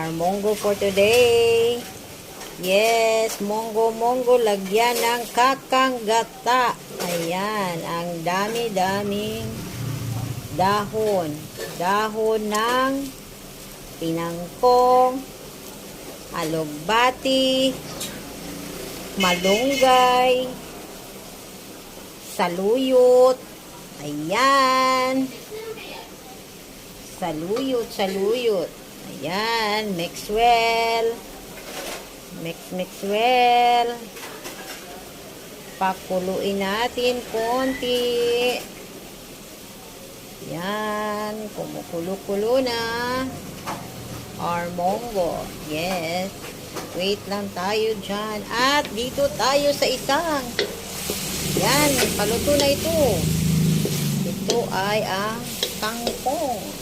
Our munggo for today. Yes, munggo, lagyan ng kakang gata. Ayan, ang dami-daming dahon. Dahon ng pinangkong, alugbati, malunggay, saluyot. Ayan. Saluyot. Ayan, mix well. Mix well. Pakuluin natin konti. Ayan, kumukulo-kulo na. Our munggo. Yes. Wait lang tayo dyan. At dito tayo sa isang. Ayan, paluto na ito. Ito ay ang kangkong.